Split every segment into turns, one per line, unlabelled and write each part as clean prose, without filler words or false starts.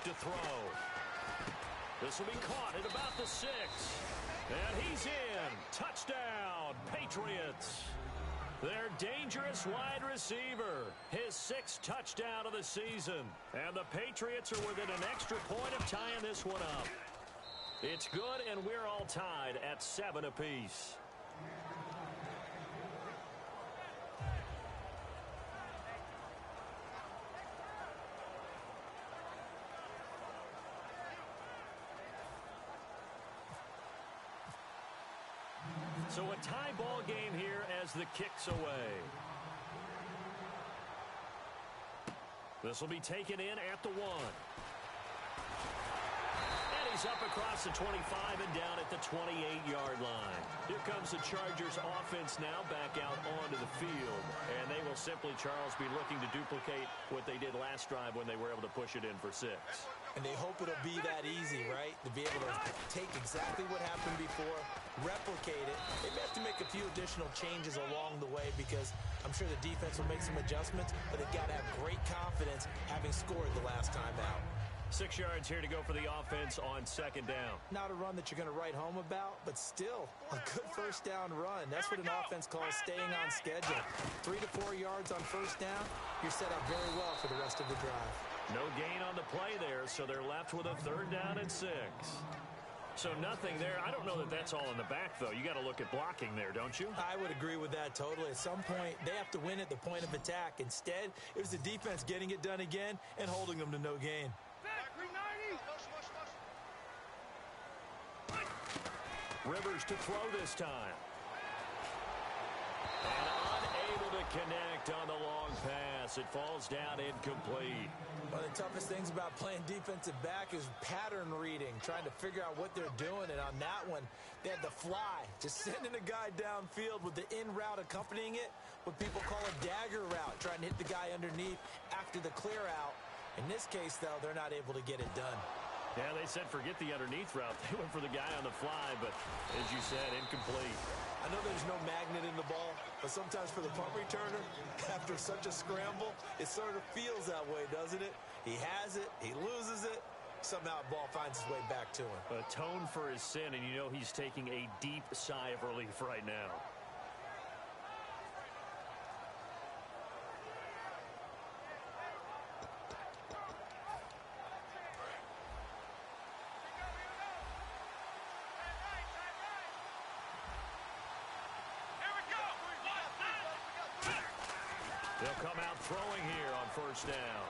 to throw. This will be caught at about the 6. And he's in. Touchdown, Patriots. Their dangerous wide receiver, his 6th touchdown of the season. And the Patriots are within an extra point of tying this one up. It's good, and we're all tied at 7 apiece. So a tie ball game here as the kick's away. This will be taken in at the 1. And he's up across the 25 and down at the 28-yard line. Here comes the Chargers offense now back out onto the field. And they will simply, Charles, be looking to duplicate what they did last drive when they were able to push it in for 6.
And they hope it'll be that easy, right? To be able to take exactly what happened before, replicate it. They may have to make a few additional changes along the way because I'm sure the defense will make some adjustments, but they've got to have great confidence having scored the last time out.
6 yards here to go for the offense on 2nd down.
Not a run that you're going to write home about, but still a good first down run. That's what an offense calls staying on schedule. 3 to 4 yards on first down, you're set up very well for the rest of the drive.
No gain on the play there, so they're left with a 3rd down and 6. So nothing there. I don't know that that's all in the back, though. You got to look at blocking there, don't you?
I would agree with that totally. At some point, they have to win at the point of attack. Instead, it was the defense getting it done again and holding them to no gain.
Rivers to throw this time. And unable to connect on the long pass. It falls down incomplete.
One of the toughest things about playing defensive back is pattern reading, trying to figure out what they're doing. And on that one, they had the fly, just sending a guy downfield with the in route accompanying it, what people call a dagger route, trying to hit the guy underneath after the clear out. In this case, though, they're not able to get it done.
Yeah, they said forget the underneath route. They went for the guy on the fly, but as you said, incomplete.
I know there's no magnet in the ball, but sometimes for the punt returner, after such a scramble, it sort of feels that way, doesn't it? He has it, he loses it, somehow the ball finds its way back to him.
Atone for his sin, and you know he's taking a deep sigh of relief right now. They'll come out throwing here on first down.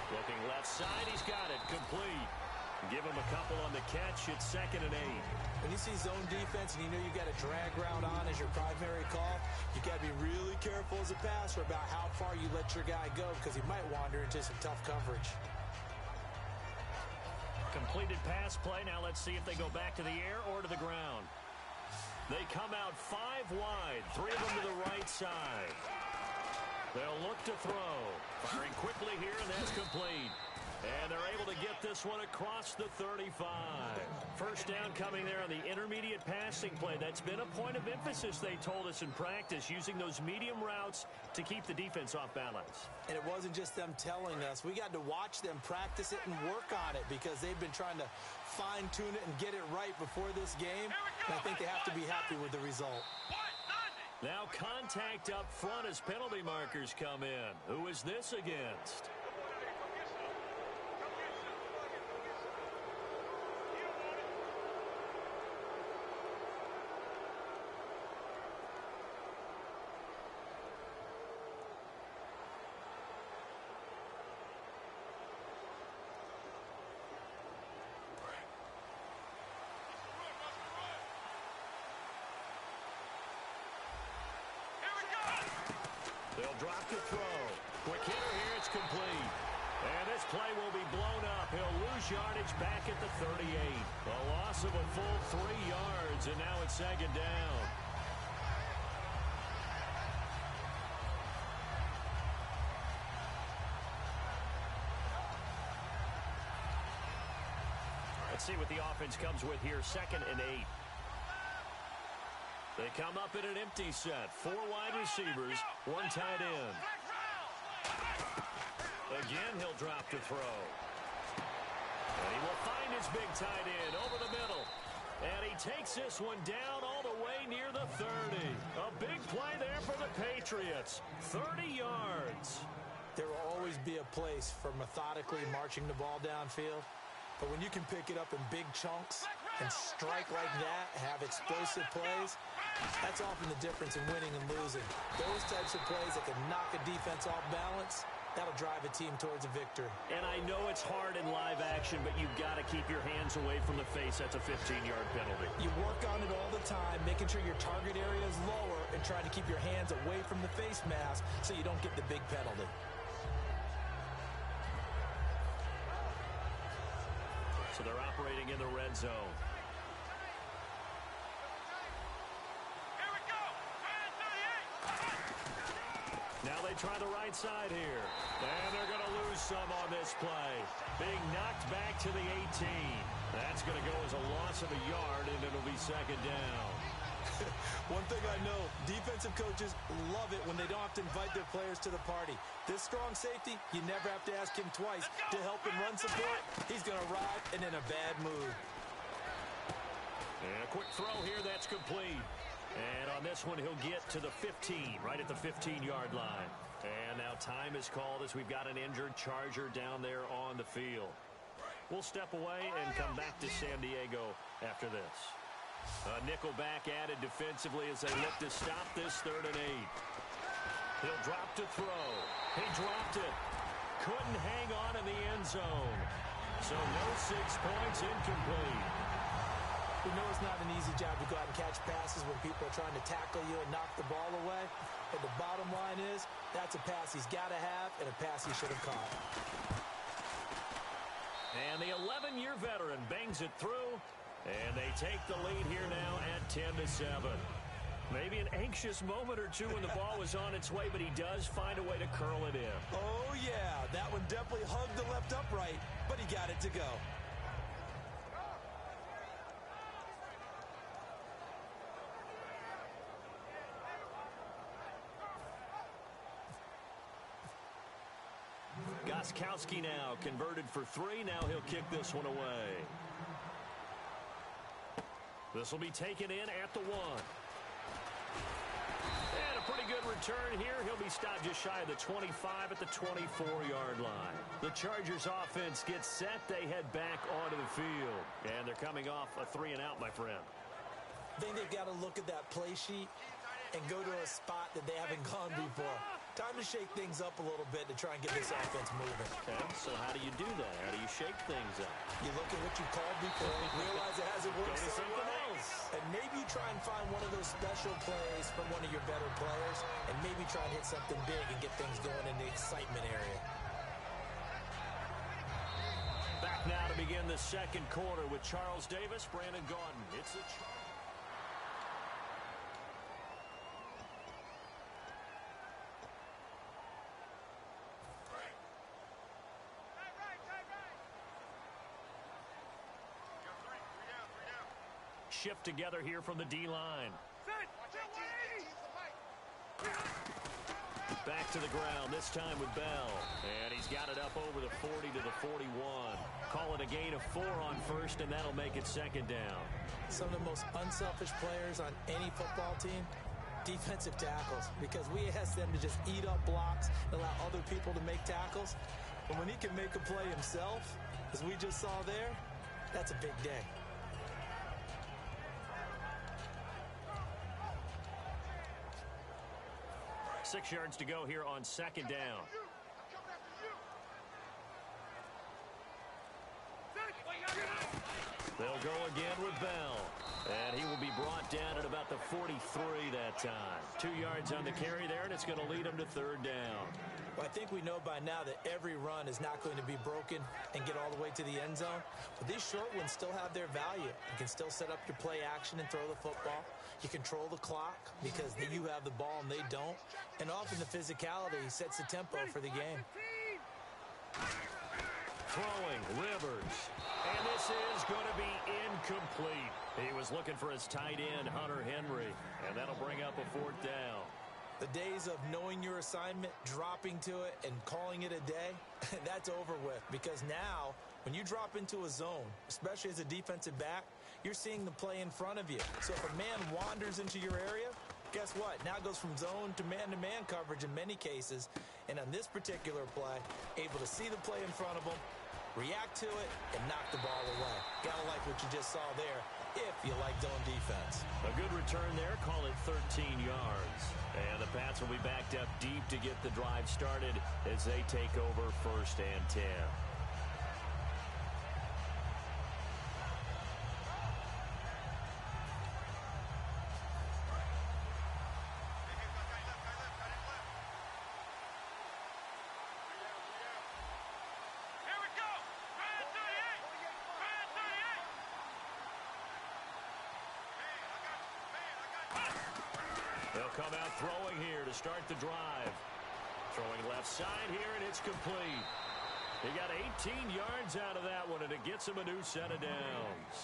Looking left side, he's got it, complete. Give him a couple on the catch, it's 2nd and 8.
When you see zone defense and you know you got a drag route on as your primary call, you got to be really careful as a passer about how far you let your guy go because he might wander into some tough coverage.
Completed pass play. Now let's see if they go back to the air or to the ground. They come out 5 wide, 3 of them to the right side. They'll look to throw. Firing quickly here, and that's complete. And they're able to get this one across the 35. First down coming there on the intermediate passing play. That's been a point of emphasis, they told us in practice, using those medium routes to keep the defense off balance.
And it wasn't just them telling us. We got to watch them practice it and work on it because they've been trying to fine-tune it and get it right before this game. And I think they have to be happy with the result.
Now contact up front as penalty markers come in. Who is this against? They'll drop to throw. Quick hitter here, it's complete. And this play will be blown up. He'll lose yardage back at the 38. A loss of a full 3 yards, and now it's 2nd down. Let's see what the offense comes with here. 2nd and 8. They come up in an empty set. 4 wide receivers, 1 tight end. Again, he'll drop to throw. And he will find his big tight end over the middle. And he takes this one down all the way near the 30. A big play there for the Patriots. 30 yards.
There will always be a place for methodically marching the ball downfield. But when you can pick it up in big chunks and strike like that, have explosive plays, that's often the difference in winning and losing. Those types of plays that can knock a defense off balance, that'll drive a team towards a victory.
And I know it's hard in live action, but you've got to keep your hands away from the face. That's a 15-yard penalty.
You work on it all the time, making sure your target area is lower and trying to keep your hands away from the face mask so you don't get the big penalty.
So they're operating in the red zone. Now they try the right side here. And they're going to lose some on this play. Being knocked back to the 18. That's going to go as a loss of a yard, and it'll be second down.
One thing I know, defensive coaches love it when they don't have to invite their players to the party. This strong safety, you never have to ask him twice to help him run support. He's going to ride and in a bad mood.
And a quick throw here, that's complete. And on this one, he'll get to the 15, right at the 15-yard line. And now time is called as we've got an injured Charger down there on the field. We'll step away and come back to San Diego after this. A nickel back added defensively as they look to stop this 3rd and 8. He'll drop to throw. He dropped it. Couldn't hang on in the end zone. So no 6 points, incomplete.
We know it's not an easy job to go out and catch passes when people are trying to tackle you and knock the ball away. But the bottom line is, that's a pass he's got to have and a pass he should have caught.
And the 11-year veteran bangs it through. And they take the lead here now at 10-7. Maybe an anxious moment or two when the ball was on its way, but he does find a way to curl it in.
Oh, yeah. That one definitely hugged the left upright, but he got it to go.
Gostkowski now converted for 3. Now he'll kick this one away. This will be taken in at the 1. And a pretty good return here. He'll be stopped just shy of the 25 at the 24-yard line. The Chargers offense gets set. They head back onto the field. And they're coming off a 3-and-out, my friend.
I think they've got to look at that play sheet and go to a spot that they haven't gone before. Time to shake things up a little bit to try and get this offense moving.
Okay, so how do you do that? How do you shake things up?
You look at what you called before, realize it hasn't worked somewhere else. And maybe you try and find one of those special plays from one of your better players, and maybe try and hit something big and get things going in the excitement area.
Back now to begin the second quarter with Charles Davis, Brandon Gaudin. It's a shift together here from the D-line. Back to the ground, this time with Bell. And he's got it up over the 40 to the 41. Call it a gain of 4 on first, and that'll make it second down.
Some of the most unselfish players on any football team, defensive tackles, because we ask them to just eat up blocks and allow other people to make tackles. But when he can make a play himself, as we just saw there, that's a big day.
Six yards to go here on second down. They'll go again with Bell. And he will be brought down at about the 43 that time. 2 yards on the carry there, and it's going to lead him to third down.
Well, I think we know by now that every run is not going to be broken and get all the way to the end zone. But these short ones still have their value. You can still set up your play action and throw the football. You control the clock because you have the ball and they don't. And often the physicality sets the tempo for the game.
Throwing, Rivers. And this is going to be incomplete. He was looking for his tight end, Hunter Henry. And that'll bring up a fourth down.
The days of knowing your assignment, dropping to it, and calling it a day, that's over with. Because now When you drop into a zone, especially as a defensive back, you're seeing the play in front of you. So if a man wanders into your area, guess what? Now it goes from zone to man coverage in many cases. And on this particular play, able to see the play in front of him, react to it, and knock the ball away. Gotta like what you just saw there if you like zone defense.
A good return there. Call it 13 yards. And the Pats will be backed up deep to get the drive started as they take over 1st and 10. They'll come out throwing here to start the drive. Throwing left side here, and it's complete. He got 18 yards out of that one, and it gets him a new set of downs.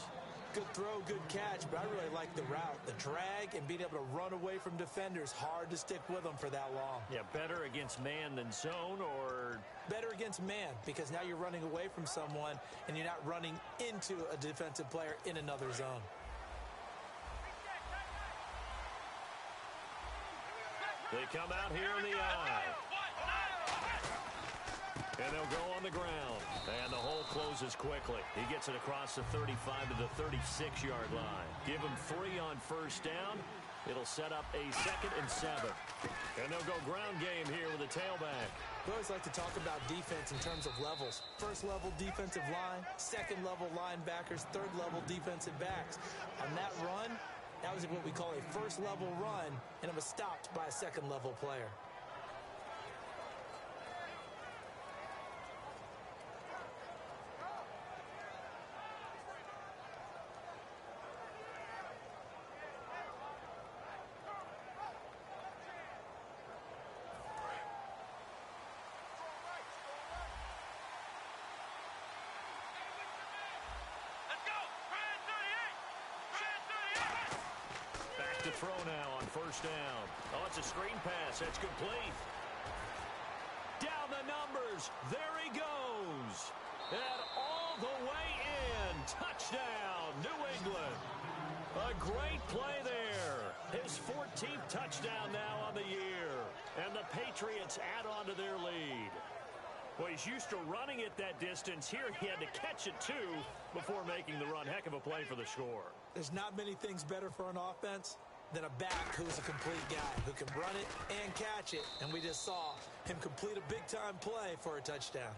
Good throw, good catch, but I really like the route. The drag and being able to run away from defenders. Hard to stick with them for that long.
Yeah, better against man than zone, or?
Better against man, because now you're running away from someone, and you're not running into a defensive player in another zone.
They come out here in the eye. And they'll go on the ground. And the hole closes quickly. He gets it across the 35 to the 36-yard line. Give him 3 on 1st down. It'll set up a 2nd and 7. And they'll go ground game here with a tailback.
We always like to talk about defense in terms of levels. 1st level defensive line, 2nd level linebackers, 3rd level defensive backs. On that run, that was what we call a 1st level run, and it was stopped by a 2nd level player.
To throw now on 1st down. Oh, it's a screen pass. That's complete. Down the numbers. There he goes. And all the way in. Touchdown, New England. A great play there. His 14th touchdown now on the year. And the Patriots add on to their lead. Well, he's used to running it that distance. Here he had to catch it, too, before making the run. Heck of a play for the score.
There's not many things better for an offense than a back who's a complete guy who can run it and catch it. And we just saw him complete a big-time play for a touchdown.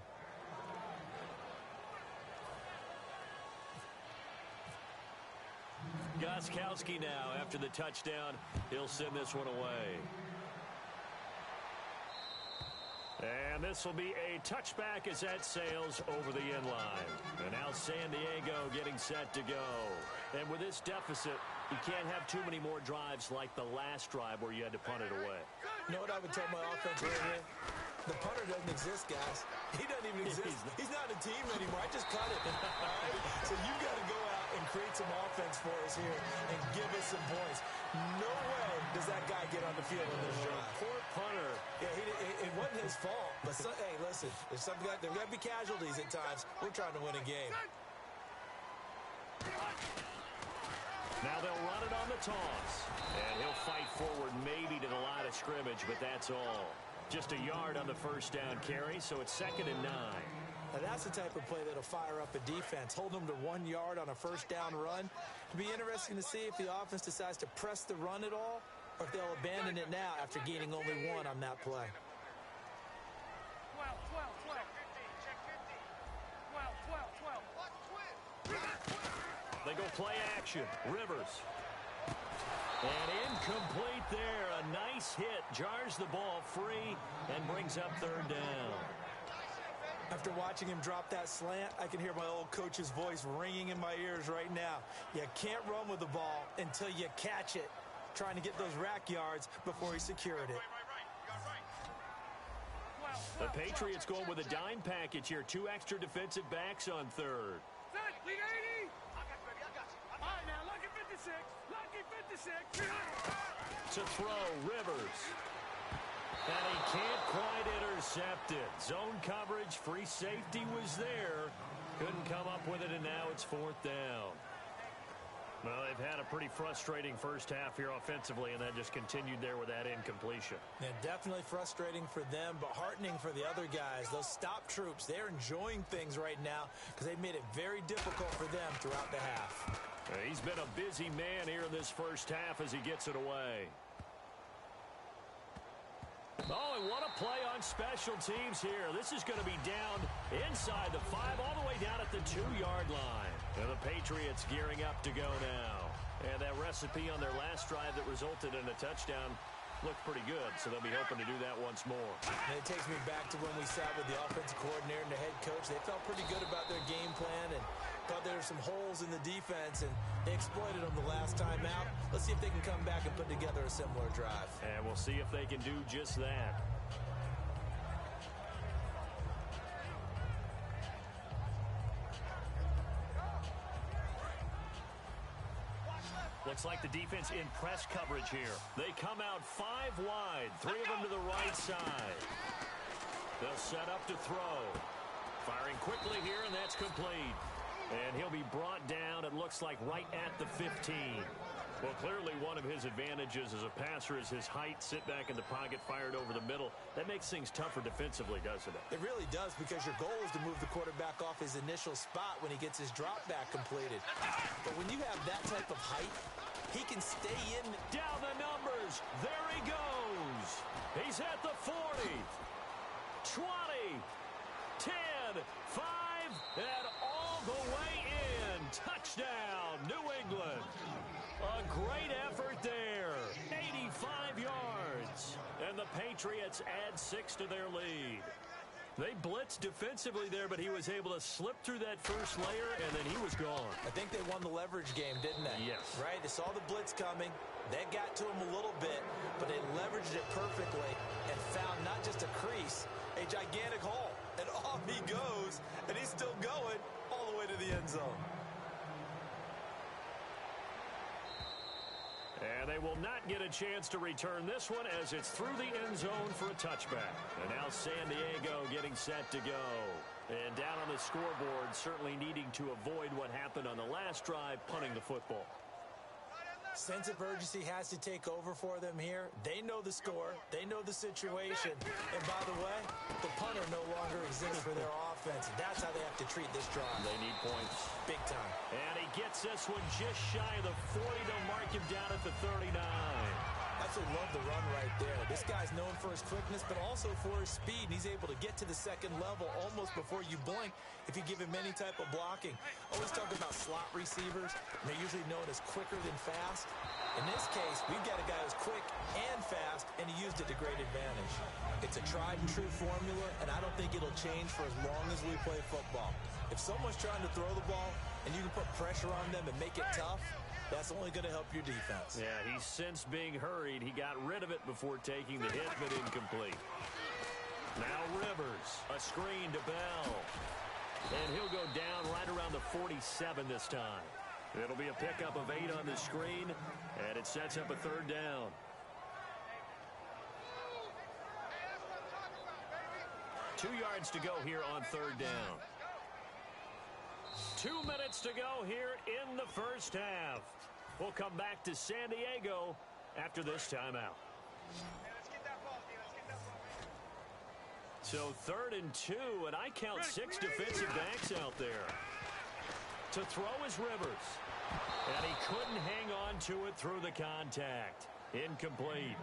Gostkowski now, after the touchdown, he'll send this one away. And this will be a touchback as that sails over the end line. And now San Diego getting set to go. And with this deficit, you can't have too many more drives like the last drive where you had to punt it away.
You know what I would tell my offense right here? The punter doesn't exist, guys. He doesn't even exist. He's not a team anymore. I just cut it. All right? So you got to go out and create some offense for us here and give us some points. No way does that guy get on the field in this drive.
Poor punter.
Yeah, it wasn't his fault. But hey, listen, there's got to be casualties at times. We're trying to win a game.
Now they'll run it on the toss. And he'll fight forward maybe to the line of scrimmage, but that's all. Just a yard on the 1st down carry, so it's 2nd and 9.
Now that's the type of play that'll fire up a defense. Hold them to 1 yard on a 1st down run. It'll be interesting to see if the offense decides to press the run at all, or if they'll abandon it now after gaining only 1 on that play.
12. They go play action. Rivers. And incomplete there. A nice hit. Jars the ball free and brings up 3rd down.
After watching him drop that slant, I can hear my old coach's voice ringing in my ears right now. You can't run with the ball until you catch it. Trying to get those rack yards before he secured it.
The Patriots going with a dime package here. 2 extra defensive backs on 3rd. To throw, Rivers. And he can't quite intercept it. Zone coverage, free safety was there. Couldn't come up with it, and now it's 4th down. Well, they've had a pretty frustrating first half here offensively, and then just continued there with that incompletion.
Yeah, definitely frustrating for them, but heartening for the other guys. Those stop troops, they're enjoying things right now because they made it very difficult for them throughout the half.
He's been a busy man here in this first half as he gets it away. Oh, and what a play on special teams here. This is going to be down inside the 5, all the way down at the 2-yard line. And the Patriots gearing up to go now. And that recipe on their last drive that resulted in a touchdown looked pretty good, so they'll be hoping to do that once more.
And it takes me back to when we sat with the offensive coordinator and the head coach. They felt pretty good about their game plan and thought there were some holes in the defense, and they exploited them the last time out. Let's see if they can come back and put together a similar drive.
And we'll see if they can do just that. Looks like the defense in press coverage here. They come out 5 wide, 3 of them to the right side. They'll set up to throw. Firing quickly here, and that's complete. And he'll be brought down, it looks like, right at the 15. Well, clearly one of his advantages as a passer is his height. Sit back in the pocket, fired over the middle. That makes things tougher defensively, doesn't it?
It really does, because your goal is to move the quarterback off his initial spot when he gets his drop back completed. But when you have that type of height, he can stay in.
Down the numbers. There he goes. He's at the 40, 20, 10, 5, and all the way in. Touchdown, New England. A great effort there. 85 yards. And the Patriots add 6 to their lead. They blitzed defensively there, but he was able to slip through that first layer, and then he was gone.
I think they won the leverage game, didn't they?
Yes.
Right? They saw the blitz coming. That got to him a little bit, but they leveraged it perfectly and found not just a crease, a gigantic hole. And off he goes, and he's still going all the way to the end zone.
And they will not get a chance to return this one as it's through the end zone for a touchback. And now San Diego getting set to go. And down on the scoreboard, certainly needing to avoid what happened on the last drive, punting the football.
Sense of urgency has to take over for them here. They know the score. They know the situation. And by the way, the punter no longer exists for their offense. That's how they have to treat this drive.
They need points.
Big time.
And he gets this one just shy of the 40. They'll mark him down at the 39.
Absolutely love the run right there. This guy's known for his quickness, but also for his speed. He's able to get to the second level almost before you blink if you give him any type of blocking. Always talk about slot receivers, and they're usually known as quicker than fast. In this case, we've got a guy who's quick and fast, and he used it to great advantage. It's a tried-and-true formula, and I don't think it'll change for as long as we play football. If someone's trying to throw the ball, and you can put pressure on them and make it tough, that's only going to help your defense.
Yeah, he sensed being hurried. He got rid of it before taking the hit, but incomplete. Now Rivers, a screen to Bell. And he'll go down right around the 47 this time. It'll be a pickup of 8 on the screen, and it sets up a 3rd down. Two yards to go here on 3rd down. 2 minutes to go here in the first half. We'll come back to San Diego after this timeout. So 3rd and 2, and I count 6 defensive backs out there. To throw is Rivers. And he couldn't hang on to it through the contact. Incomplete.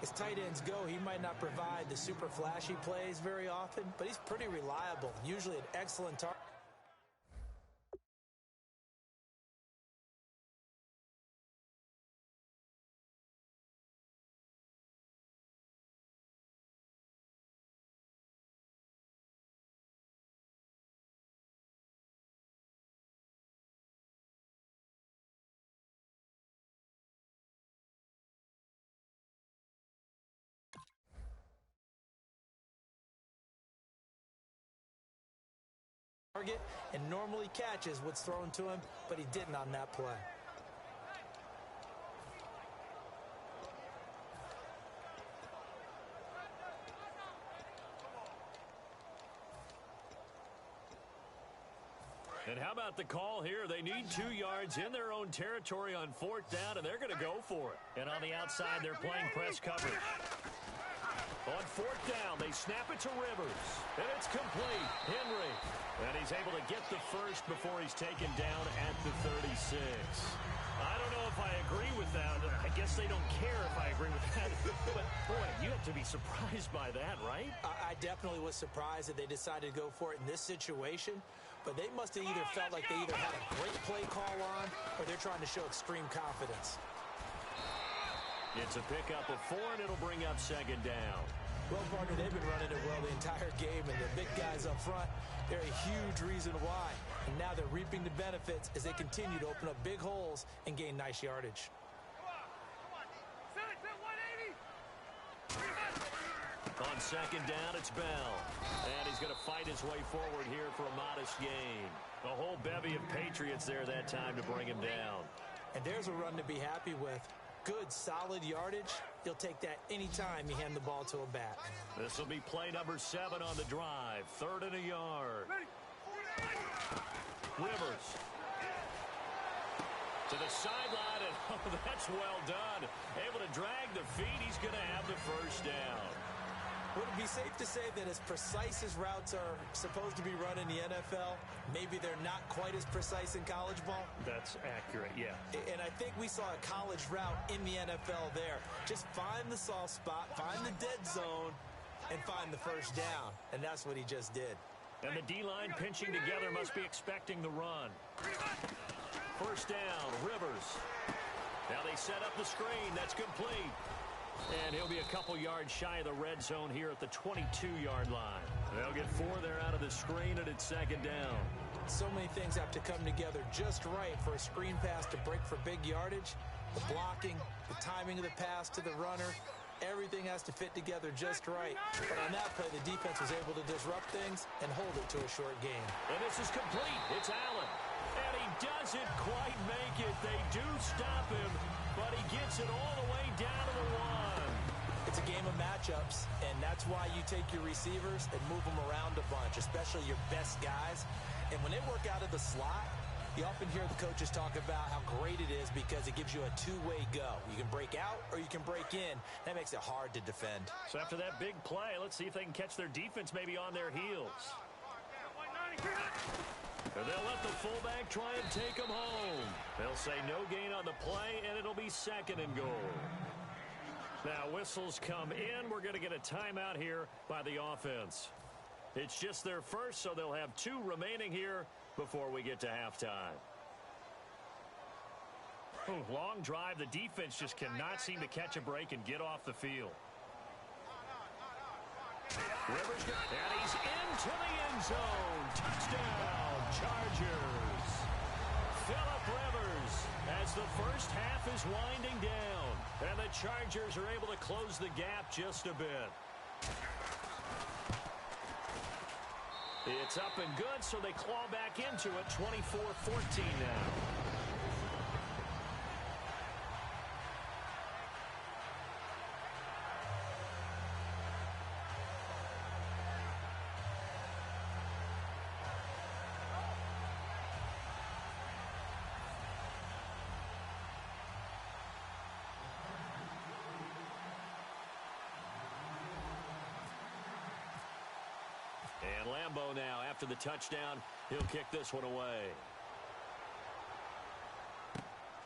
As tight ends go, he might not provide the super flashy plays very often, but he's pretty reliable. Usually an excellent target. And normally catches what's thrown to him, but he didn't on that play.
And how about the call here? They need 2 yards in their own territory on 4th down, and they're going to go for it. And on the outside, they're playing press coverage. On 4th down, they snap it to Rivers. And it's complete. Henry. And he's able to get the first before he's taken down at the 36. I don't know if I agree with that. I guess they don't care if I agree with that. But, boy, you have to be surprised by that, right?
I definitely was surprised that they decided to go for it in this situation. But they must have either felt like they either had a great play call on or they're trying to show extreme confidence.
It's a pickup of 4, and it'll bring up 2nd down.
Well, partner, they've been running it well the entire game, and the big guys up front, they're a huge reason why. And now they're reaping the benefits as they continue to open up big holes and gain nice yardage.
On 2nd down, it's Bell. And he's going to fight his way forward here for a modest gain. A whole bevy of Patriots there that time to bring him down.
And there's a run to be happy with. Good, solid yardage. He'll take that anytime you hand the ball to a back.
This will be play number 7 on the drive. 3rd and a yard. Rivers. To the sideline, and oh, that's well done. Able to drag the feet. He's going to have the first down.
Would it be safe to say that as precise as routes are supposed to be run in the NFL, maybe they're not quite as precise in college ball?
That's accurate, yeah.
And I think we saw a college route in the NFL there. Just find the soft spot, find the dead zone, and find the first down. And that's what he just did.
And the D-line pinching together must be expecting the run. First down, Rivers. Now they set up the screen. That's complete. And he'll be a couple yards shy of the red zone here at the 22-yard line. They'll get 4 there out of the screen, and it's 2nd down.
So many things have to come together just right for a screen pass to break for big yardage. The blocking, the timing of the pass to the runner, everything has to fit together just right. But on that play, the defense was able to disrupt things and hold it to a short gain.
And this is complete. It's Allen. And he doesn't quite make it. They do stop him, but he gets it all the way down to the 1.
It's a game of matchups, and that's why you take your receivers and move them around a bunch, especially your best guys. And when they work out of the slot, you often hear the coaches talk about how great it is because it gives you a two-way go. You can break out or you can break in. That makes it hard to defend.
So after that big play, let's see if they can catch their defense maybe on their heels. And they'll let the fullback try and take them home. They'll say no gain on the play, and it'll be 2nd and goal. Now, whistles come in. We're going to get a timeout here by the offense. It's just their first, so they'll have 2 remaining here before we get to halftime. Ooh, long drive. The defense just cannot seem to catch a break and get off the field. Rivers, and he's into the end zone. Touchdown, Chargers. Phillip Rivers as the first half is winding down. And the Chargers are able to close the gap just a bit. It's up and good, so they claw back into it, 24-14 now. And Lambeau now, after the touchdown, he'll kick this one away.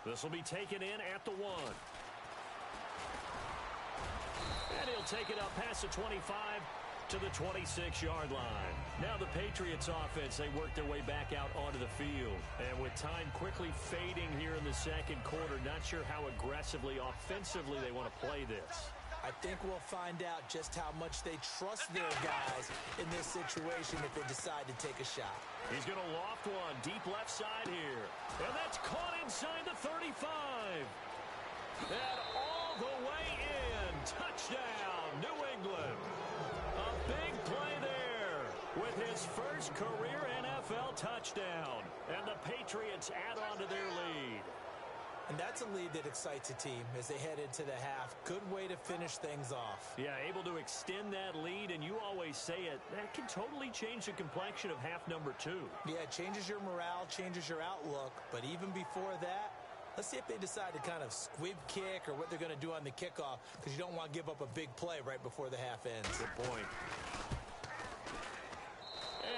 This will be taken in at the 1. And he'll take it up past the 25 to the 26-yard line. Now the Patriots offense, they work their way back out onto the field. And with time quickly fading here in the second quarter, not sure how aggressively, offensively they want to play this.
I think we'll find out just how much they trust their guys in this situation if they decide to take a shot.
He's going to loft one deep left side here. And that's caught inside the 35. And all the way in. Touchdown, New England. A big play there with his first career NFL touchdown. And the Patriots add on to their lead.
And that's a lead that excites a team as they head into the half. Good way to finish things off.
Yeah, able to extend that lead, and you always say it, that can totally change the complexion of half number 2.
Yeah, it changes your morale, changes your outlook. But even before that, let's see if they decide to kind of squib kick or what they're going to do on the kickoff, because you don't want to give up a big play right before the half ends.
Good point.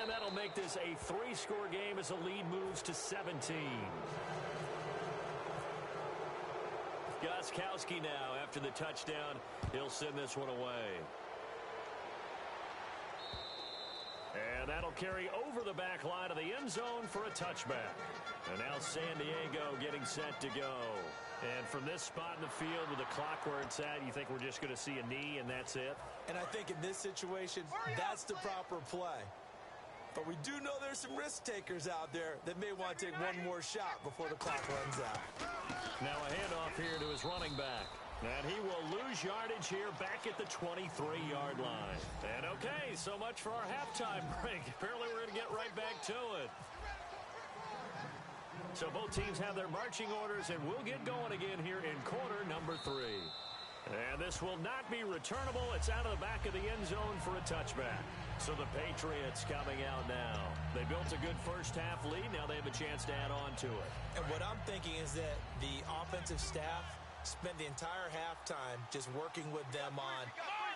And that'll make this a 3-score game as the lead moves to 17. Gostkowski now after the touchdown. He'll send this one away. And that'll carry over the back line of the end zone for a touchback. And now San Diego getting set to go. And from this spot in the field with the clock where it's at, you think we're just going to see a knee and that's it?
And I think in this situation, that's the proper play. But we do know there's some risk takers out there that may want to take one more shot before the clock runs out.
Now a handoff here to his running back. And he will lose yardage here back at the 23-yard line. And okay, so much for our halftime break. Apparently we're going to get right back to it. So both teams have their marching orders, and we'll get going again here in quarter number 3. And this will not be returnable. It's out of the back of the end zone for a touchback. So the Patriots coming out now. They built a good first-half lead. Now they have a chance to add on to it.
And what I'm thinking is that the offensive staff spent the entire halftime just working with them on,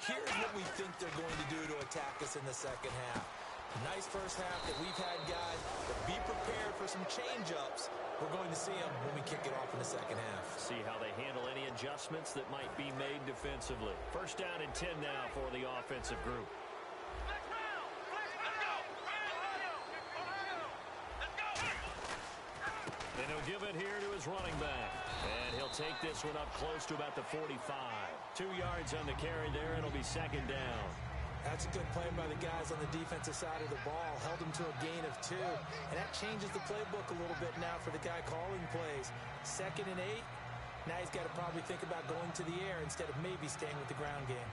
here's what we think they're going to do to attack us in the second half. Nice first half that we've had, guys, but be prepared for some change-ups. We're going to see them when we kick it off in the second half.
See how they handle any adjustments that might be made defensively. First down and 10 now for the offensive group. And he'll give it here to his running back. And he'll take this one up close to about the 45. 2 yards on the carry there. It'll be second down.
That's a good play by the guys on the defensive side of the ball. Held him to a gain of 2. And that changes the playbook a little bit now for the guy calling plays. 2nd and 8. Now he's got to probably think about going to the air instead of maybe staying with the ground game.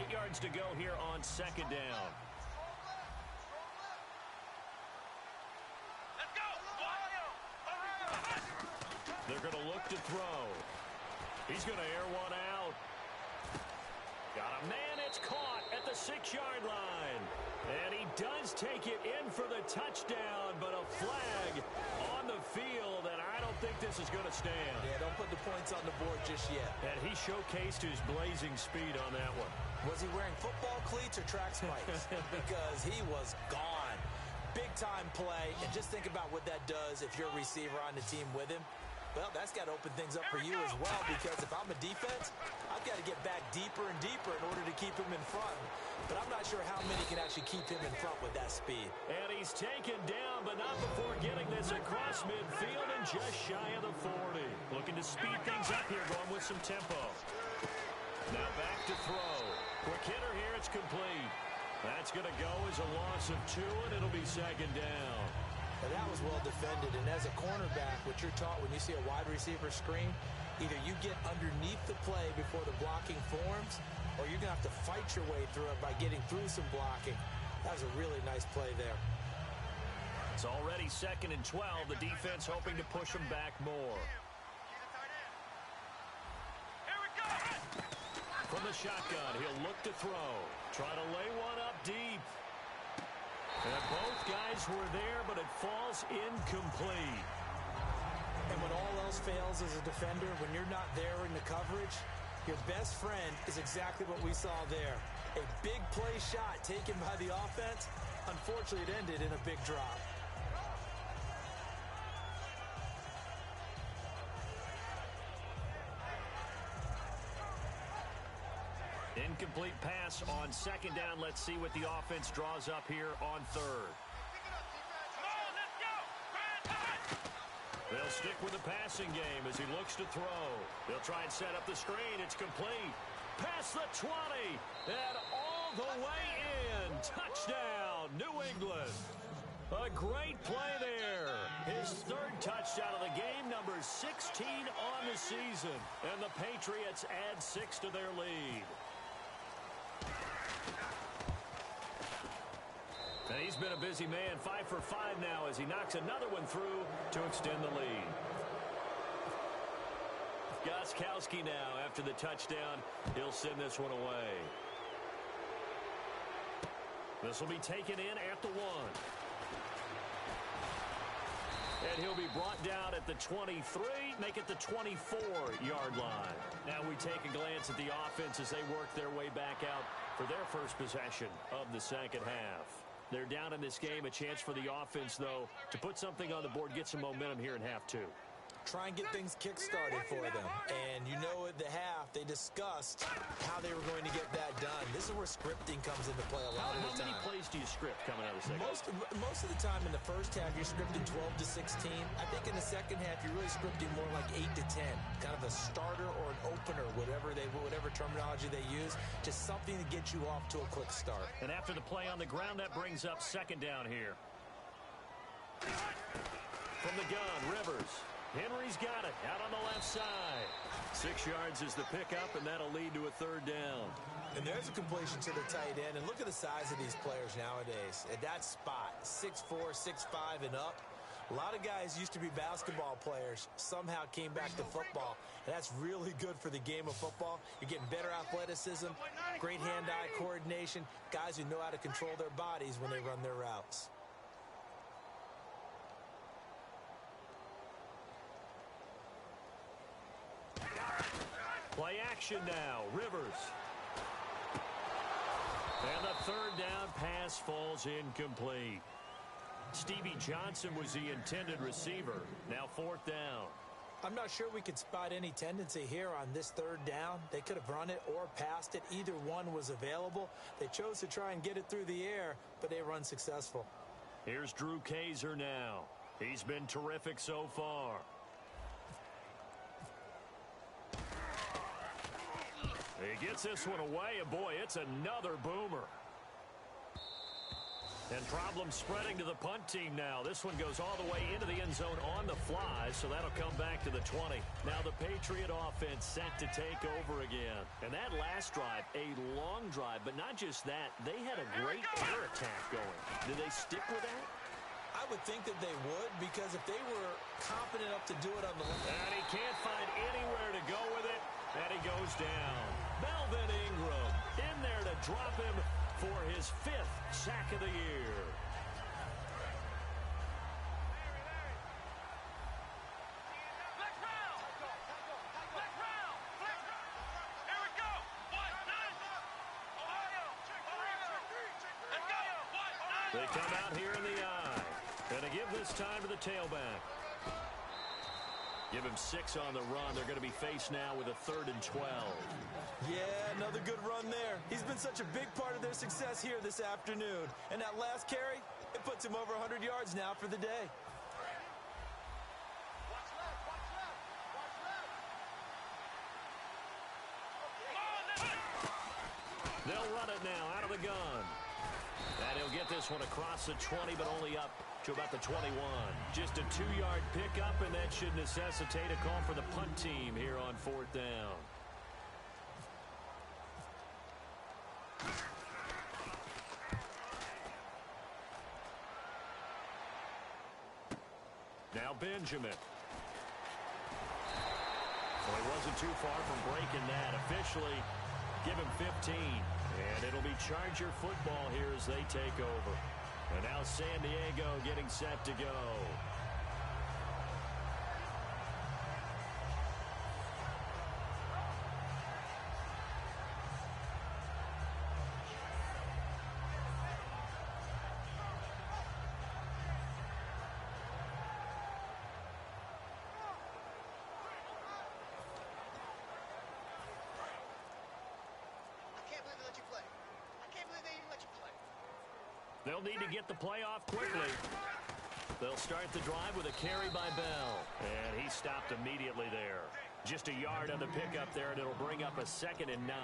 8 yards to go here on second down. They're going to look to throw. He's going to air one out. Got a man, it's caught at the 6-yard line. And he does take it in for the touchdown, but a flag on the field, and I don't think this is going to stand.
Yeah, don't put the points on the board just yet.
And he showcased his blazing speed on that one.
Was he wearing football cleats or track spikes? Because he was gone. Big-time play, and just think about what that does if you're a receiver on the team with him. Well, that's got to open things up for you as well, because if I'm a defense, I've got to get back deeper and deeper in order to keep him in front. But I'm not sure how many can actually keep him in front with that speed.
And he's taken down, but not before getting this across midfield and just shy of the 40. Looking to speed things up here, going with some tempo. Now back to throw. Quick hitter here, it's complete. That's going to go as a loss of 2, and it'll be second down.
Now that was well defended, and as a cornerback, what you're taught when you see a wide receiver screen, either you get underneath the play before the blocking forms, or you're going to have to fight your way through it by getting through some blocking. That was a really nice play there.
It's already 2nd and 12. The defense hoping to push them back more. From the shotgun, he'll look to throw. Try to lay one up deep. And both guys were there, but it falls incomplete.
And when all else fails as a defender, when you're not there in the coverage, your best friend is exactly what we saw there. A big play shot taken by the offense. Unfortunately, it ended in a big drop.
Incomplete pass on second down. Let's see what the offense draws up here on third. They'll stick with the passing game as he looks to throw. They'll try and set up the screen. It's complete. Past the 20. And all the way in. Touchdown, New England. A great play there. His 3rd touchdown of the game, number 16 on the season. And the Patriots add 6 to their lead. And he's been a busy man, 5 for 5 now as he knocks another one through to extend the lead. Gostkowski now, after the touchdown, he'll send this one away. This will be taken in at the 1. And he'll be brought down at the 23, make it the 24-yard line. Now we take a glance at the offense as they work their way back out for their first possession of the second half. They're down in this game. A chance for the offense, though, to put something on the board, get some momentum here in half 2.
Try and get things kick-started for them. And you know at the half, they discussed how they were going to get that done. This is where scripting comes into play a lot of the time.
How many plays do you script coming out of the second half?
Most of the time in the first half, you're scripting 12 to 16. I think in the second half, you're really scripting more like 8 to 10. Kind of a starter or an opener, whatever terminology they use. Just something to get you off to a quick start.
And after the play on the ground, that brings up second down here. From the gun, Rivers. Henry's got it out on the left side. 6 yards is the pickup, and that'll lead to a third down.
And there's a completion to the tight end. And look at the size of these players nowadays. At that spot, 6'4", 6'5", and up. A lot of guys used to be basketball players, somehow came back to football. And that's really good for the game of football. You're getting better athleticism, great hand-eye coordination, guys who know how to control their bodies when they run their routes.
Play action now. Rivers. And the third down pass falls incomplete. Stevie Johnson was the intended receiver. Now fourth down.
I'm not sure we could spot any tendency here on this third down. They could have run it or passed it. Either one was available. They chose to try and get it through the air, but they were unsuccessful.
Here's Drew Kaiser now. He's been terrific so far. He gets this one away, and boy, it's another boomer. And problems spreading to the punt team now. This one goes all the way into the end zone on the fly, so that'll come back to the 20. Now the Patriot offense set to take over again. And that last drive, a long drive, but not just that. They had a great air attack going. Did they stick with that?
I would think that they would, because if they were confident enough to do it on the line.
And he can't find anywhere to go with it, and he goes down. Melvin Ingram in there to drop him for his 5th sack of the year. They come out here in the eye. And they give this time to the tailback. Give him 6 on the run. They're going to be faced now with a 3rd and 12.
Yeah, another good run there. He's been such a big part of their success here this afternoon. And that last carry, it puts him over 100 yards now for the day.
They'll run it now out of the gun. And he'll get this one across the 20, but only up to about the 21. Just a 2-yard pickup, and that should necessitate a call for the punt team here on 4th down. Now Benjamin. Well, he wasn't too far from breaking that. Officially, give him 15. And it'll be Charger football here as they take over. And now San Diego getting set to go. They'll need to get the play off quickly. They'll start the drive with a carry by Bell. And he stopped immediately there. Just a yard on the pickup there, and it'll bring up a 2nd and 9.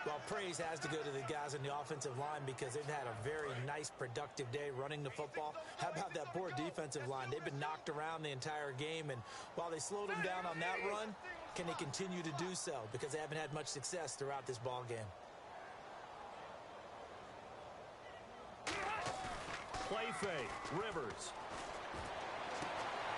Well, praise has to go to the guys on the offensive line because they've had a very nice, productive day running the football. How about that poor defensive line? They've been knocked around the entire game, and while they slowed them down on that run, can they continue to do so? Because they haven't had much success throughout this ball game.
Play fake. Rivers.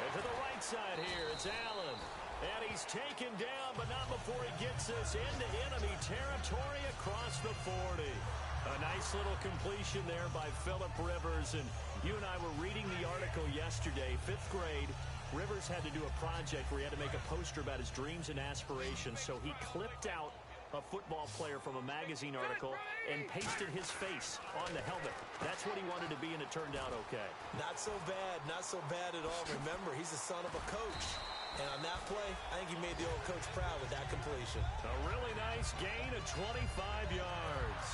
And to the right side here, it's Allen. And he's taken down, but not before he gets this into enemy territory across the 40. A nice little completion there by Phillip Rivers. And you and I were reading the article yesterday, 5th grade. Rivers had to do a project where he had to make a poster about his dreams and aspirations. So he clipped out a football player from a magazine article and pasted his face on the helmet. That's what he wanted to be, and it turned out okay.
Not so bad at all. Remember, he's the son of a coach. And on that play, I think he made the old coach proud with that completion.
A really nice gain of 25 yards.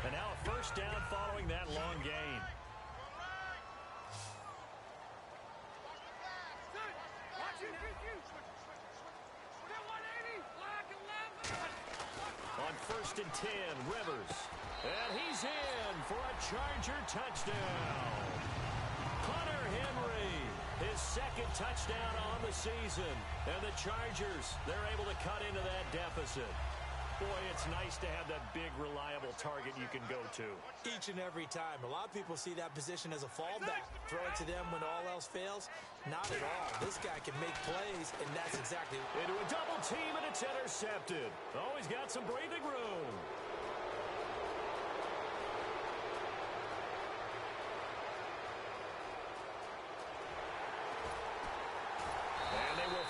And now a first down following that long gain. On 1st and 10, Rivers. And he's in for a Charger touchdown. Hunter Henry, his second touchdown on the season. And the Chargers, they're able to cut into that deficit. Boy, it's nice to have that big, reliable target you can go to.
Each and every time. A lot of people see that position as a fallback. Throw it to them when all else fails. Not at all. This guy can make plays, and that's exactly...
Into a double team, and it's intercepted. Oh, he's got some breathing room.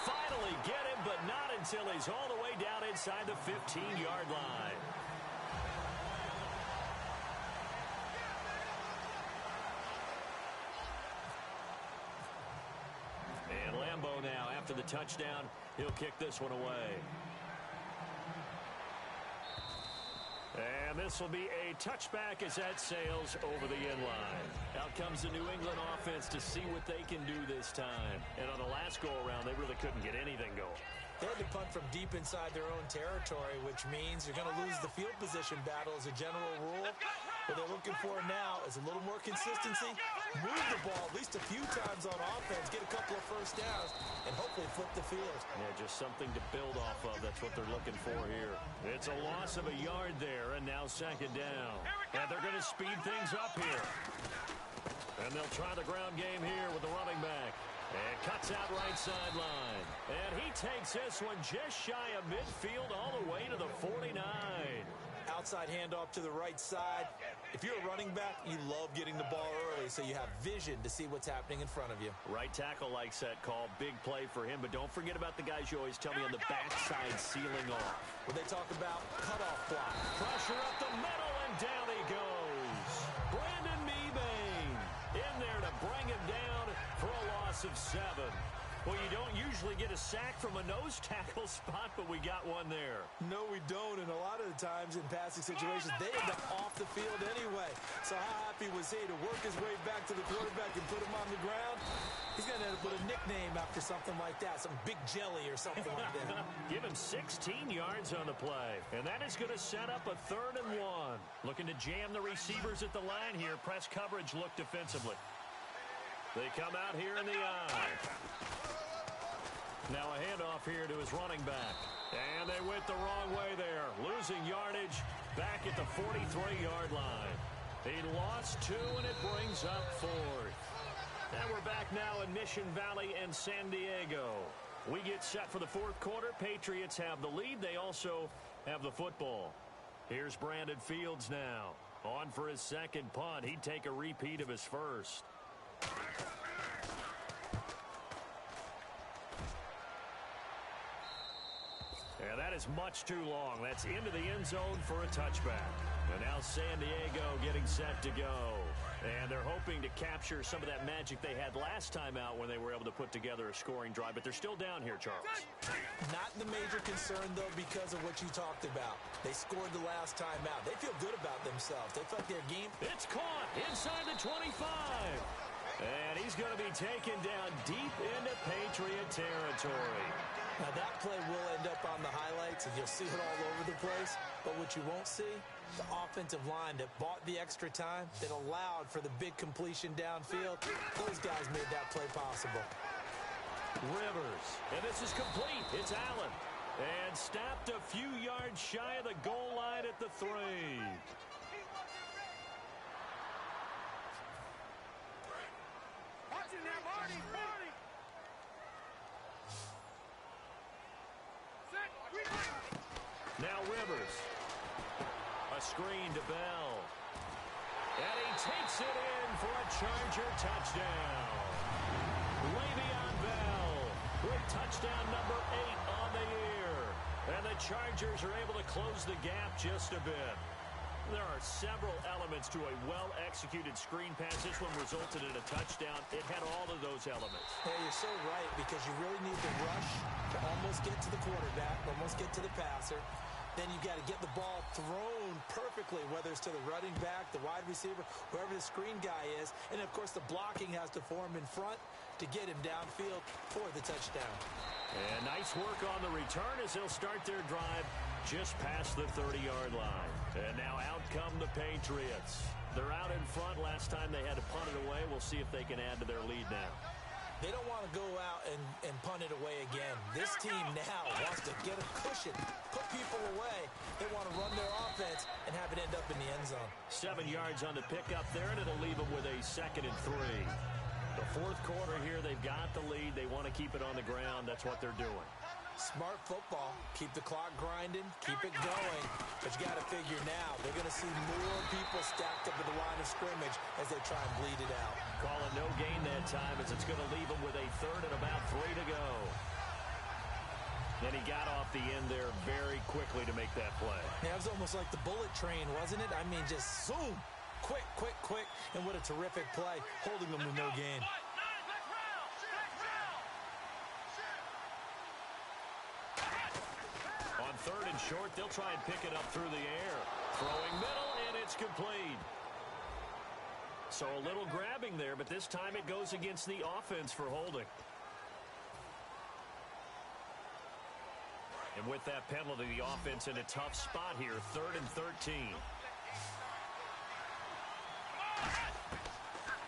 Finally get him, but not until he's all the way down inside the 15-yard line. And Lambeau now, after the touchdown, he'll kick this one away. And this will be a touchback as that sails over the end line. Out comes the New England offense to see what they can do this time. And on the last go-around, they really couldn't get anything going.
They had to punt from deep inside their own territory, which means you're going to lose the field position battle as a general rule. What they're looking for now is a little more consistency, move the ball at least a few times on offense, get a couple of first downs, and hopefully flip the field.
Yeah, just something to build off of. That's what they're looking for here. It's a loss of a yard there, and now 2nd down. And they're going to speed things up here. And they'll try the ground game here with the running back. And cuts out right sideline. And he takes this one just shy of midfield all the way to the 49.
Outside handoff to the right side. If you're a running back, you love getting the ball early so you have vision to see what's happening in front of you.
Right tackle likes that call. Big play for him. But don't forget about the guys you always tell me on the backside sealing off.
When they talk about cutoff block.
Pressure up the middle, and down he goes. Brandon Mebane in there to bring him down for a loss of 7. Well, you don't usually get a sack from a nose tackle spot, but we got one there.
No, we don't, and a lot of the times in passing situations, they end up off the field anyway. So how happy was he to work his way back to the quarterback and put him on the ground? He's going to end up with a nickname after something like that, some big jelly or something like that.
Give him 16 yards on the play, and that is going to set up a 3rd and 1. Looking to jam the receivers at the line here. Press coverage look defensively. They come out here in the eye. Now a handoff here to his running back. And they went the wrong way there. Losing yardage back at the 43-yard line. He lost 2, and it brings up 4th. And we're back now in Mission Valley and San Diego. We get set for the 4th quarter. Patriots have the lead. They also have the football. Here's Brandon Fields now. On for his 2nd punt. He'd take a repeat of his first. Yeah, that is much too long. That's into the end zone for a touchback. And now San Diego getting set to go. And they're hoping to capture some of that magic they had last time out when they were able to put together a scoring drive. But they're still down here, Charles.
Not the major concern, though, because of what you talked about. They scored the last time out. They feel good about themselves. They felt their game.
It's caught inside the 25. And he's going to be taken down deep into Patriot territory.
Now, that play will end up on the highlights, and you'll see it all over the place. But what you won't see, the offensive line that bought the extra time, that allowed for the big completion downfield, those guys made that play possible.
Rivers, and this is complete. It's Allen. And stopped a few yards shy of the goal line at the 3. Chargers. A screen to Bell. And he takes it in for a Charger touchdown. Le'Veon Bell with touchdown number 8 on the year. And the Chargers are able to close the gap just a bit. There are several elements to a well-executed screen pass. This one resulted in a touchdown. It had all of those elements.
Yeah, you're so right, because you really need the rush to almost get to the quarterback, almost get to the passer. Then you got to get the ball thrown perfectly, whether it's to the running back, the wide receiver, whoever the screen guy is. And, of course, the blocking has to form in front to get him downfield for the touchdown.
And nice work on the return as they'll start their drive just past the 30-yard line. And now out come the Patriots. They're out in front. Last time they had to punt it away. We'll see if they can add to their lead now.
They don't want to go out and punt it away again. This team now wants to get a cushion, put people away. They want to run their offense and have it end up in the end zone.
7 yards on the pickup there, and it'll leave them with a 2nd and 3. The fourth quarter here, they've got the lead. They want to keep it on the ground. That's what they're doing.
Smart football. Keep the clock grinding. Keep it going. But you got to figure now, they're going to see more people stacked up at the line of scrimmage as they try and bleed it out.
Calling no gain that time as it's going to leave them with a 3rd and about 3 to go. And he got off the end there very quickly to make that play.
Yeah, it was almost like the bullet train, wasn't it? I mean, just zoom. Quick, quick, quick. And what a terrific play, holding them with no gain.
On 3rd and short, they'll try and pick it up through the air. Throwing middle, and it's complete. So a little grabbing there, but this time it goes against the offense for holding. And with that penalty, the offense in a tough spot here, 3rd and 13.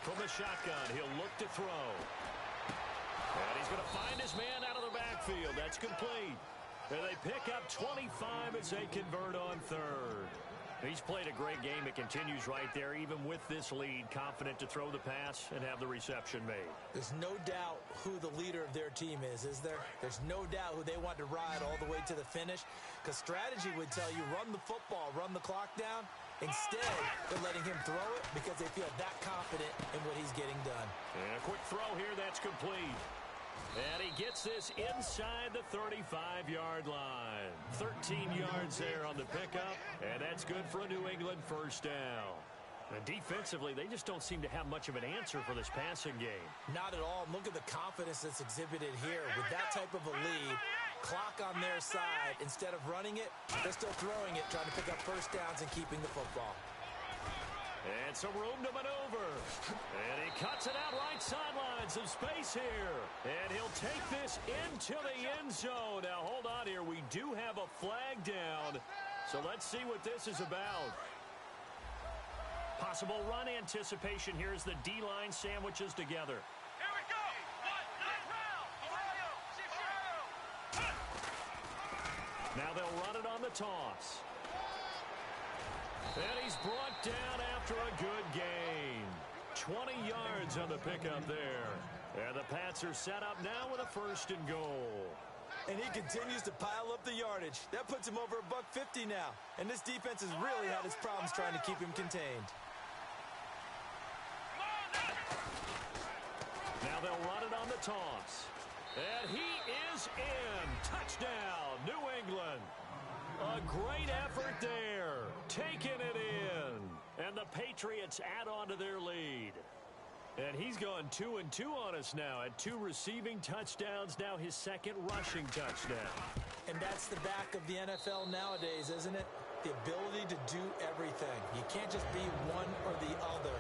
From the shotgun, he'll look to throw. And he's going to find his man out of the backfield. That's complete. And they pick up 25 as they convert on 3rd. He's played a great game. It continues right there, even with this lead, confident to throw the pass and have the reception made.
There's no doubt who the leader of their team is there? There's no doubt who they want to ride all the way to the finish, because strategy would tell you run the football, run the clock down. Instead, they're letting him throw it because they feel that confident in what he's getting done.
And a quick throw here, that's complete. And he gets this inside the 35-yard line. 13 yards there on the pickup, and that's good for a New England 1st down. And defensively, they just don't seem to have much of an answer for this passing game.
Not at all. Look at the confidence that's exhibited here. With that type of a lead, clock on their side, instead of running it, they're still throwing it, trying to pick up 1st downs and keeping the football.
And some room to maneuver. And he cuts it out right sideline. Some space here. And he'll take this into the end zone. Now, hold on here. We do have a flag down. So let's see what this is about. Possible run anticipation here as the D-line sandwiches together.
Here we go.
Now they'll run it on the toss. And he's brought down after a good game. 20 yards on the pickup there. And the Pats are set up now with a 1st and goal.
And he continues to pile up the yardage. That puts him over $150 now. And this defense has really had its problems trying to keep him contained.
Now they'll run it on the toss. And he is in. Touchdown, New England. A great effort there. Taking it in. And the Patriots add on to their lead. And he's gone 2-2 on us now at 2 receiving touchdowns, now his 2nd rushing touchdown.
And that's the back of the NFL nowadays, isn't it? The ability to do everything. You can't just be one or the other.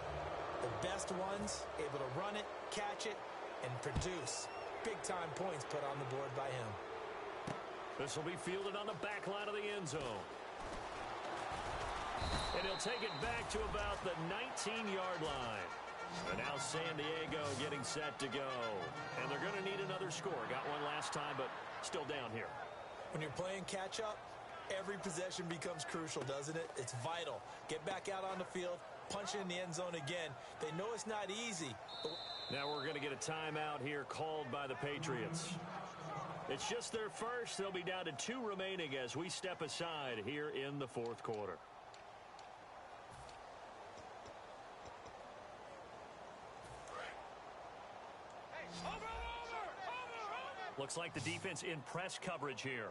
The best ones able to run it, catch it, and produce big-time points put on the board by him.
This will be fielded on the back line of the end zone. And he'll take it back to about the 19-yard line. And now San Diego getting set to go. And they're going to need another score. Got one last time, but still down here.
When you're playing catch-up, every possession becomes crucial, doesn't it? It's vital. Get back out on the field, punch it in the end zone again. They know it's not easy.
Now we're going to get a timeout here called by the Patriots. It's just their first. They'll be down to 2 remaining as we step aside here in the fourth quarter. Looks like the defense in press coverage here.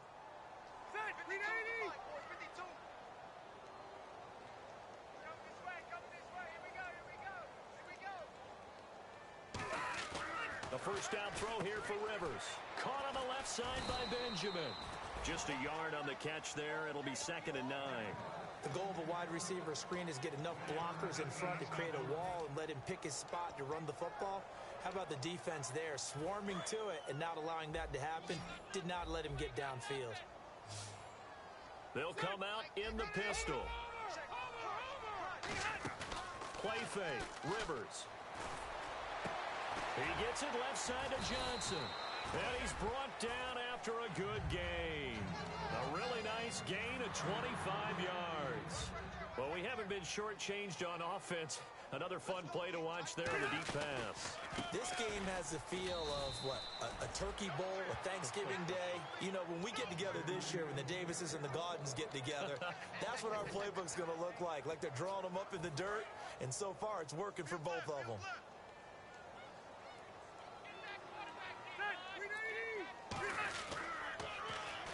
The first down throw here for Rivers. Caught on the left side by Benjamin. Just a yard on the catch there. It'll be 2nd and 9.
The goal of a wide receiver screen is get enough blockers in front to create a wall and let him pick his spot to run the football. How about the defense there, swarming to it and not allowing that to happen? Did not let him get downfield.
They'll come out in the pistol. Play fake. Rivers. He gets it left side to Johnson. And he's brought down after a good gain. A really nice gain of 25 yards. Well, we haven't been shortchanged on offense. Another fun play to watch there on the deep pass.
This game has the feel of, what, a turkey bowl, a Thanksgiving day. You know, when we get together this year, when the Davises and the Gaudens get together, that's what our playbook's going to look like. Like they're drawing them up in the dirt, and so far it's working for both of them.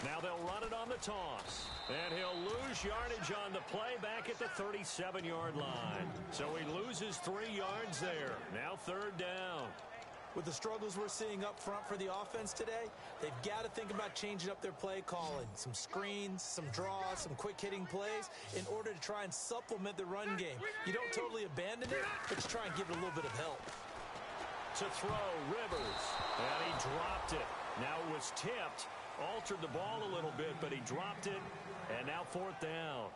Now they'll run it on the toss. And he'll lose yardage on the play back at the 37-yard line. So he loses 3 yards there. Now 3rd down.
With the struggles we're seeing up front for the offense today, they've got to think about changing up their play calling. Some screens, some draws, some quick-hitting plays in order to try and supplement the run game. You don't totally abandon it, but you try and give it a little bit of help.
To throw, Rivers. And he dropped it. Now it was tipped. Altered the ball a little bit, but he dropped it. And now 4th down.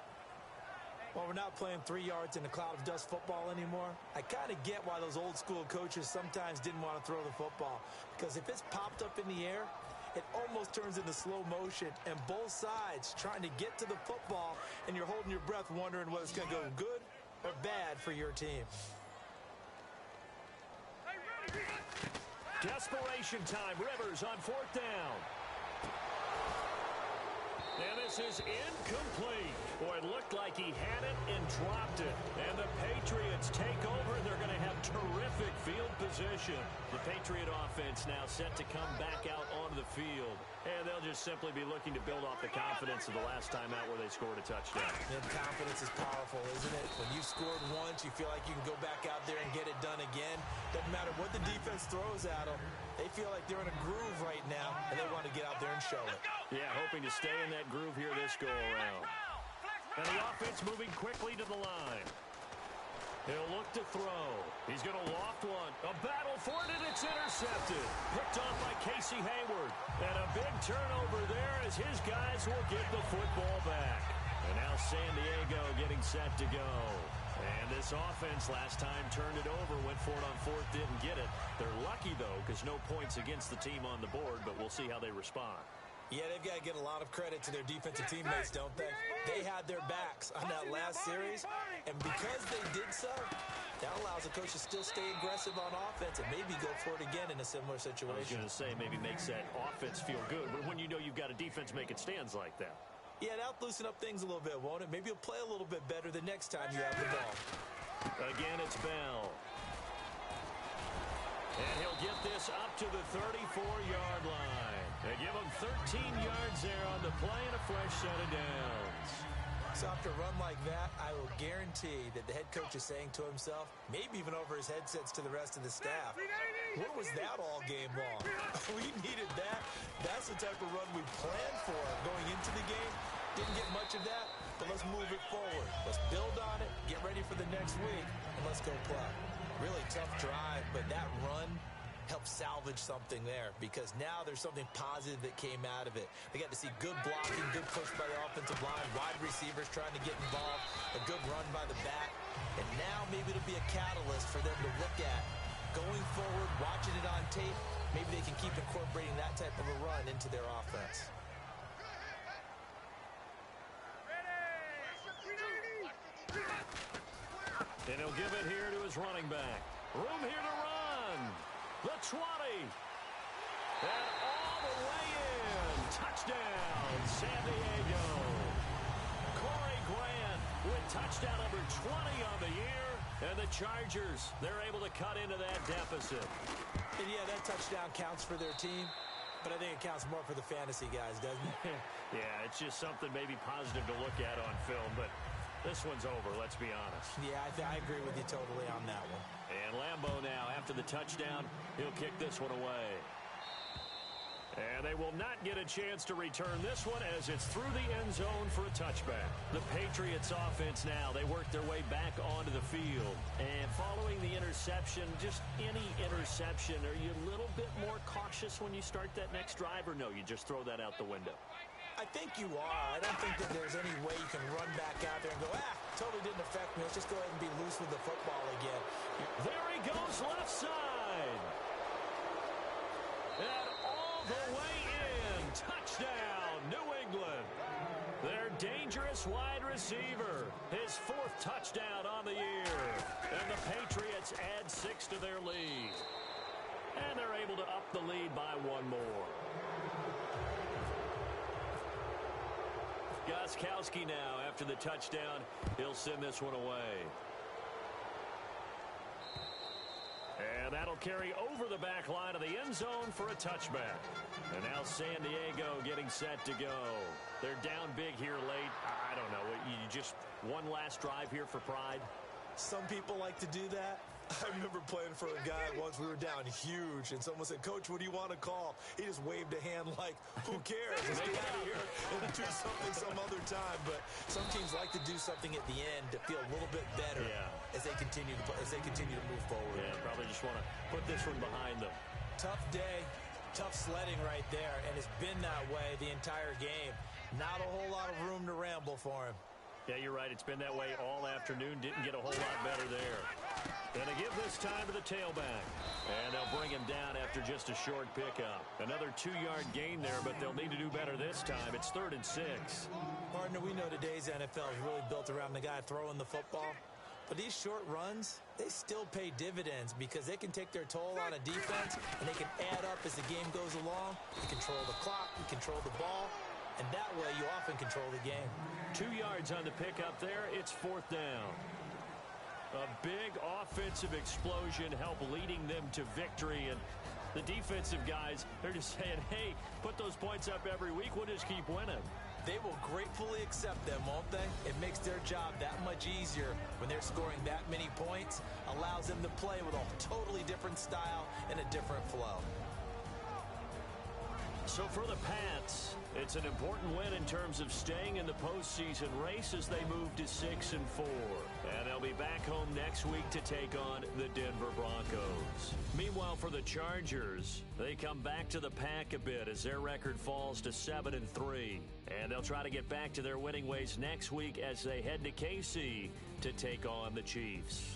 Well, we're not playing 3 yards in a cloud of dust football anymore. I kind of get why those old school coaches sometimes didn't want to throw the football. Because if it's popped up in the air, it almost turns into slow motion. And both sides trying to get to the football, and you're holding your breath wondering whether it's going to go good or bad for your team.
Desperation time. Rivers on 4th down. And this is incomplete. Boy, it looked like he had it and dropped it. And the Patriots take over. They're going to have terrific field position. The Patriot offense now set to come back out onto the field. And they'll just simply be looking to build off the confidence of the last time out where they scored a touchdown.
And confidence is powerful, isn't it? When you scored once, you feel like you can go back out there and get it done again. Doesn't matter what the defense throws at them. They feel like they're in a groove right now, and they want to get out there and show it.
Yeah, hoping to stay in that groove here this go-around. And the offense moving quickly to the line. He'll look to throw. He's going to loft one. A battle for it, and it's intercepted. Picked off by Casey Hayward. And a big turnover there as his guys will get the football back. And now San Diego getting set to go. And this offense last time turned it over, went for it on 4th, didn't get it. They're lucky, though, because no points against the team on the board, but we'll see how they respond.
Yeah, they've got to get a lot of credit to their defensive teammates, don't they? They had their backs on that last series, and because they did so, that allows the coach to still stay aggressive on offense and maybe go for it again in a similar situation.
I was going to say maybe makes that offense feel good, but when you know you've got a defense making stands like that.
Yeah, that'll loosen up things a little bit, won't it? Maybe you'll play a little bit better the next time you have the ball.
Again, it's Bell. And he'll get this up to the 34-yard line. They give him 13 yards there on the play and a fresh set of downs.
So after a run like that, I will guarantee that the head coach is saying to himself, maybe even over his headsets to the rest of the staff, what was that all game long? We needed that. That's the type of run we planned for going into the game. Didn't get much of that, but let's move it forward. Let's build on it, get ready for the next week, and let's go play. Really tough drive, but that run helped salvage something there because now there's something positive that came out of it. They got to see good blocking, good push by the offensive line, wide receivers trying to get involved, a good run by the back, and now maybe it'll be a catalyst for them to look at going forward, watching it on tape. Maybe they can keep incorporating that type of a run into their offense.
And he'll give it here to his running back. Room here to run. The 20. And all the way in. Touchdown, San Diego. Corey Grant with touchdown number 20 on the year. And the Chargers, they're able to cut into that deficit.
And yeah, that touchdown counts for their team. But I think it counts more for the fantasy guys, doesn't it?
Yeah, it's just something maybe positive to look at on film, but this one's over, let's be honest.
Yeah, I agree with you totally on that one.
And Lambeau now, after the touchdown, he'll kick this one away. And they will not get a chance to return this one as it's through the end zone for a touchback. The Patriots offense now, they work their way back onto the field. And following the interception, just any interception, are you a little bit more cautious when you start that next drive, or no, you just throw that out the window?
I think you are. I don't think that there's any way you can run back out there and go, totally didn't affect me. Let's just go ahead and be loose with the football again.
There he goes, left side. And all the way in. Touchdown, New England. Their dangerous wide receiver. His 4th touchdown on the year. And the Patriots add 6 to their lead. And they're able to up the lead by 1 more. Gostkowski now, after the touchdown, he'll send this one away. And that'll carry over the back line of the end zone for a touchback. And now San Diego getting set to go. They're down big here late. I don't know. You just one last drive here for pride?
Some people like to do that. I remember playing for a guy once. We were down huge, and someone said, "Coach, what do you want to call?" He just waved a hand like, "Who cares? Let's get out of here and do something some other time." But some teams like to do something at the end to feel a little bit better as they continue to move forward.
Yeah, probably just want to put this one behind them.
Tough day, tough sledding right there, and it's been that way the entire game. Not a whole lot of room to ramble for him.
Yeah, you're right. It's been that way all afternoon. Didn't get a whole lot better there. And they give this time to the tailback. And they'll bring him down after just a short pickup. Another 2-yard gain there, but they'll need to do better this time. It's 3rd and 6.
Partner, we know today's NFL is really built around the guy throwing the football. But these short runs, they still pay dividends because they can take their toll on a defense, and they can add up as the game goes along. You control the clock, you control the ball, and that way you often control the game.
2 yards on the pickup there. It's 4th down. A big offensive explosion helped leading them to victory. And the defensive guys, they're just saying, hey, put those points up every week. We'll just keep winning.
They will gratefully accept them, won't they? It makes their job that much easier when they're scoring that many points. Allows them to play with a totally different style and a different flow.
So for the Pats, it's an important win in terms of staying in the postseason race as they move to 6-4. And they'll be back home next week to take on the Denver Broncos. Meanwhile, for the Chargers, they come back to the pack a bit as their record falls to 7-3. And they'll try to get back to their winning ways next week as they head to KC to take on the Chiefs.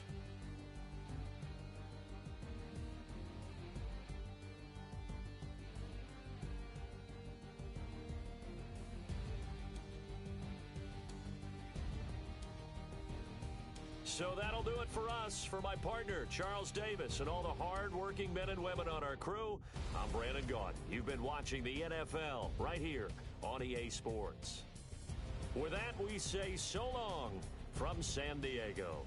So that'll do it for us. For my partner, Charles Davis, and all the hard-working men and women on our crew, I'm Brandon Gaudin. You've been watching the NFL right here on EA Sports. With that, we say so long from San Diego.